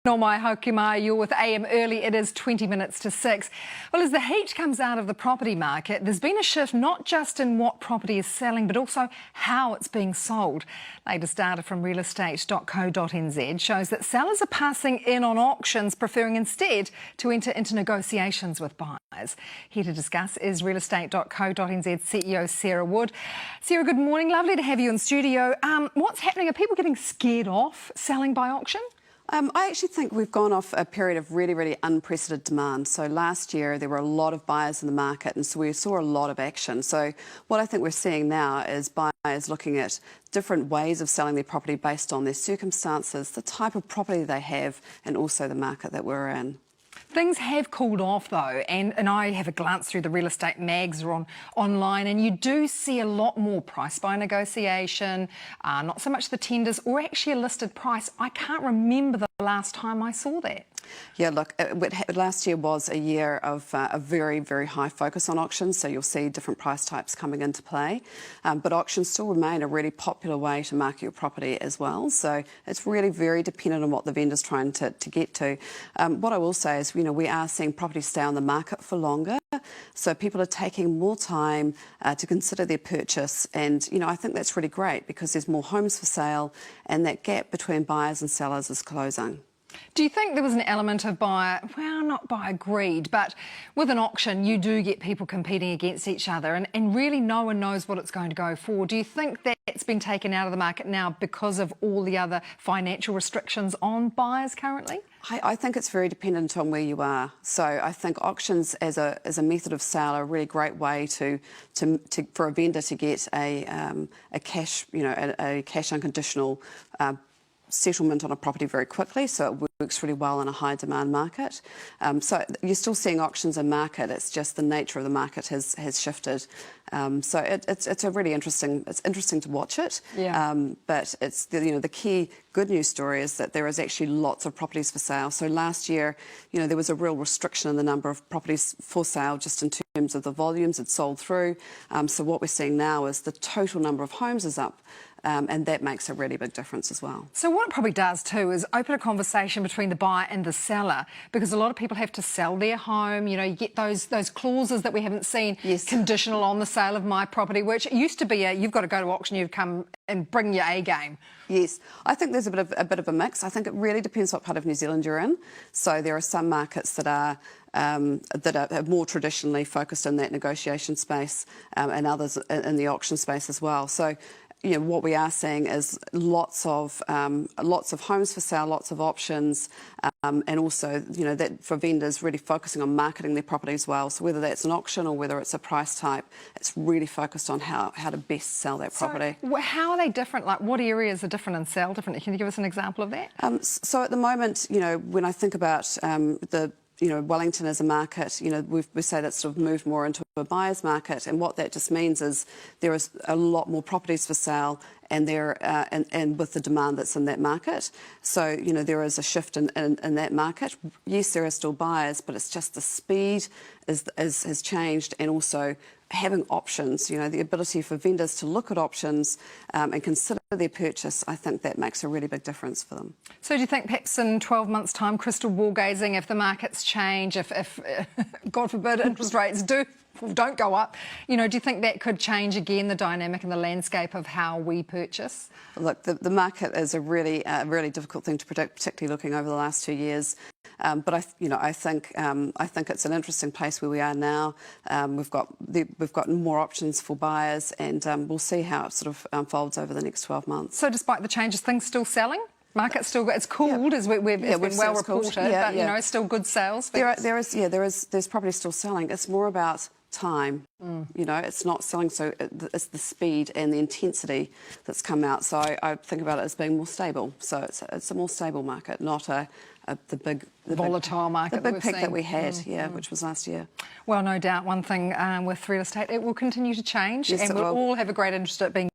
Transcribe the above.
No mai hoki mai, you're with AM Early. It is 20 minutes to 6. Well, as the heat comes out of the property market, there's been a shift not just in what property is selling, but also how it's being sold. Latest data from realestate.co.nz shows that sellers are passing in on auctions, preferring instead to enter into negotiations with buyers. Here to discuss is realestate.co.nz CEO Sarah Wood. Sarah, good morning. Lovely to have you in studio. What's happening? Are people getting scared off selling by auction? I actually think we've gone off a period of really unprecedented demand. So last year there were a lot of buyers in the market, and so we saw a lot of action. So what I think we're seeing now is buyers looking at different ways of selling their property based on their circumstances, the type of property they have, and also the market that we're in. Things have cooled off though, and I have a glance through the real estate mags or online, and you do see a lot more price by negotiation, not so much the tenders or actually a listed price. I can't remember the last time I saw that. Yeah, look, last year was a year of a very high focus on auctions, so you'll see different price types coming into play. But auctions still remain a really popular way to market your property as well. So it's really very dependent on what the vendor's trying to get to. What I will say is, we are seeing properties stay on the market for longer. So people are taking more time to consider their purchase, and I think that's really great because there's more homes for sale and that gap between buyers and sellers is closing. Do you think there was an element of not buyer greed, but with an auction you do get people competing against each other and really no one knows what it's going to go for? Do you think that's been taken out of the market now because of all the other financial restrictions on buyers currently? I think it's very dependent on where you are. So I think auctions as a method of sale are a really great way for a vendor to get a cash unconditional settlement on a property very quickly, so it works really well in a high demand market. So you're still seeing auctions in market, it's just the nature of the market has shifted. So it's a really interesting to watch it. Yeah. But it's the key good news story is that there is actually lots of properties for sale. So last year, there was a real restriction in the number of properties for sale just in terms of the volumes it sold through. So what we're seeing now is the total number of homes is up. And that makes a really big difference as well. So what it probably does too is open a conversation between the buyer and the seller, because a lot of people have to sell their home. You get those clauses that we haven't seen, yes, conditional on the sale of my property, which used to be you've got to go to auction, you've come and bring your A game. Yes, I think there's a bit of a mix. I think it really depends what part of New Zealand you're in. So there are some markets that are more traditionally focused in that negotiation space, and others in the auction space as well. So what we are seeing is lots of homes for sale, lots of options, and also that for vendors really focusing on marketing their properties well. So whether that's an auction or whether it's a price type, it's really focused on how to best sell that property. So how are they different? Like what areas are different and sell differently? Can you give us an example of that? So at the moment, when I think about Wellington as a market, we say that's sort of moved more into a buyer's market, and what that just means is there is a lot more properties for sale, and and with the demand that's in that market. So there is a shift in that market. Yes, there are still buyers, but it's just the speed has changed, and also having options, the ability for vendors to look at options and consider their purchase, I think that makes a really big difference for them. So do you think perhaps in 12 months' time, crystal ball gazing, if the markets change, if God forbid, interest rates don't go up, do you think that could change again the dynamic and the landscape of how we purchase? Look, the market is a really difficult thing to predict, particularly looking over the last 2 years. But I think it's an interesting place where we are now. We've got more options for buyers, and we'll see how it sort of unfolds over the next 12 months. So despite the changes, things still selling? Market's still it's cooled, as it's been well reported, but still good sales. There's probably still selling. It's more about time. It's not selling, so it's the speed and the intensity that's come out. So I think about it as being more stable. So it's a more stable market, not the big volatile market. The big peak that we had, which was last year. Well, no doubt. One thing with real estate, it will continue to change, yes, and we'll all have a great interest in it being